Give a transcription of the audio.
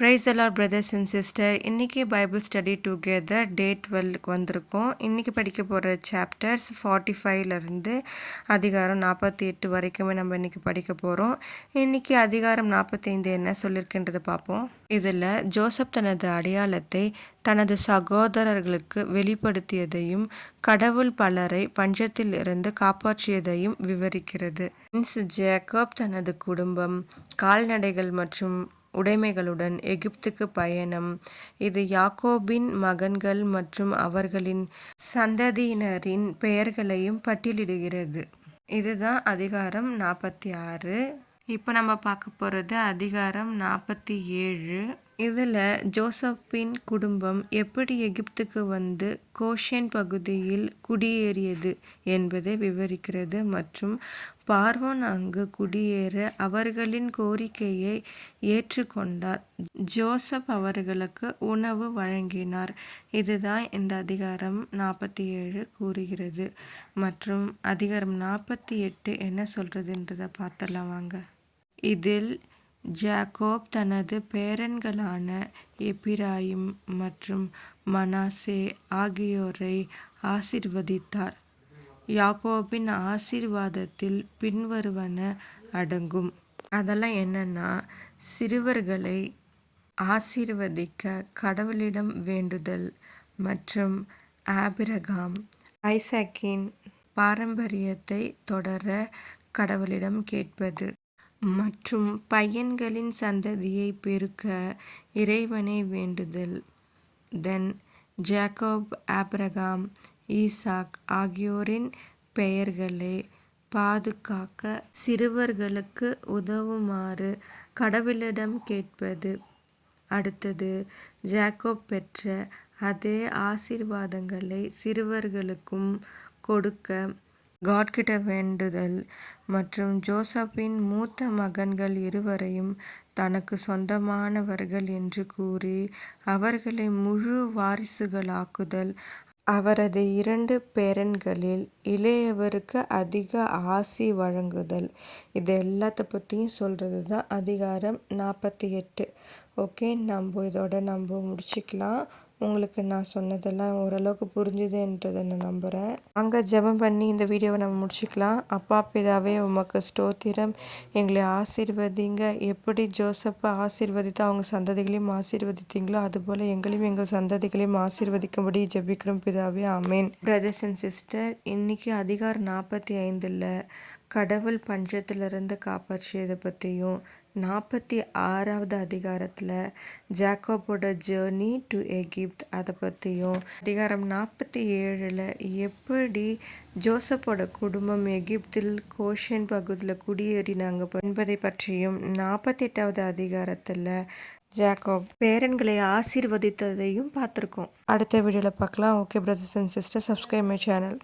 Praise the Lord brothers and sisters. இன்னைக்கு Bible study together டே 12க்கு வந்திருக்கோம். இன்னைக்கு படிக்க போகிற சாப்டர்ஸ் 45லேருந்து அதிகாரம் 48 வரைக்குமே நம்ம இன்னைக்கு படிக்க போகிறோம். இன்னைக்கு அதிகாரம் 45 என்ன சொல்லியிருக்கின்றதை பார்ப்போம். இதில் ஜோசப் தனது அடையாளத்தை தனது சகோதரர்களுக்கு வெளிப்படுத்தியதையும் கடவுள் பலரை பஞ்சத்தில் இருந்து காப்பாற்றியதையும் விவரிக்கிறது. ஜேக்கப் தனது குடும்பம், கால்நடைகள் மற்றும் உடைமைகளுடன் எகிப்துக்கு பயணம். இது யாக்கோபின் மகன்கள் மற்றும் அவர்களின் சந்ததியினரின் பெயர்களையும் பட்டியலிடுகிறது. இதுதான் அதிகாரம் 46. இப்போ நம்ம பார்க்க போகிறது அதிகாரம் 47. இதில் ஜோசப்பின் குடும்பம் எப்படி எகிப்துக்கு வந்து கோஷேன் பகுதியில் குடியேறியது என்பதை விவரிக்கிறது மற்றும் பார்வோன் அங்கு குடியேற அவர்களின் கோரிக்கையை ஏற்றுக்கொண்டார். ஜோசப் அவர்களுக்கு உணவு வழங்கினார். இதுதான் இந்த அதிகாரம் 47 கூறுகிறது. மற்றும் அதிகாரம் 48 என்ன சொல்றதுன்றதை பார்த்தலாம் வாங்க. இதில் ஜாக்கோப் தனது பேரன்களான எப்பிராயிம் மற்றும் மனாசே ஆகியோரை ஆசீர்வதித்தார். யாக்கோபின் ஆசீர்வாதத்தில் பின்வருவன அடங்கும். அதெல்லாம் என்னன்னா, சிறுவர்களை ஆசீர்வதிக்க கடவுளிடம் வேண்டுதல் மற்றும் ஆபிரகாம் ஐசாக்கின் பாரம்பரியத்தை தொடர கடவுளிடம் கேட்பது மற்றும் பையன்களின் சந்ததியை பெருக்க இறைவனை வேண்டுதல். தென் ஜாக்கோப், ஆபிரகாம், ஈசாக் ஆகியோரின் பெயர்களை பாதுகாக்க சிறுவர்களுக்கு உதவுமாறு கடவுளிடம் கேட்பது. அடுத்தது ஜாக்கோப் பெற்ற அதே ஆசீர்வாதங்களை சிறுவர்களுக்கும் கொடுக்க காட்கிட்ட வேண்டுதல் மற்றும் ஜோசப்பின் மூத்த மகன்கள் இருவரையும் தனக்கு சொந்தமானவர்கள் என்று கூறி அவர்களை முழு வாரிசுகளாக்குதல். அவரது 2 பேரன்களில் இளையவருக்கு அதிக ஆசி வழங்குதல். இது எல்லாத்த பற்றியும் சொல்கிறது தான் அதிகாரம் 48. ஓகே, நம்ம முடிச்சுக்கலாம். உங்களுக்கு நான் சொன்னதெல்லாம் ஓரளவுக்கு புரிஞ்சுதுன்றதை நான் நம்புகிறேன். அங்கே ஜெபம் பண்ணி இந்த வீடியோவை நம்ம முடிச்சுக்கலாம். அப்பா பிதாவே, உமக்கு ஸ்தோத்திரம். எங்களை ஆசீர்வதிங்க. எப்படி ஜோசப்பை ஆசீர்வதித்து அவங்க சந்ததிகளையும் ஆசீர்வதித்தீங்களோ அதுபோல் எங்களையும் எங்கள் சந்ததிகளையும் ஆசீர்வதிக்கும்படி ஜெபிக்கிறோம் பிதாவே, ஆமேன். பிரதர்ஸ் அண்ட் சிஸ்டர், இன்னைக்கு அதிகாரம் 45ல் கடவுள் பஞ்சத்திலிருந்து காப்பாற்றியதை பற்றியும் 46வது அதிகாரத்தில் ஜாக்கோபோட ஜேர்னி டு எகிப்த் அதை பற்றியும், அதிகாரம் 47ல் எப்படி ஜோசப்போட குடும்பம் எகிப்தில் கோஷேன் பகுதியில் குடியேறினாங்க என்பதை பற்றியும், 48வது அதிகாரத்தில் ஜாக்கோப் பேரன்களை ஆசீர்வதித்ததையும் பார்த்துருக்கோம். அடுத்த வீடியோவில் பார்க்கலாம். Okay brothers and sister, subscribe my channel.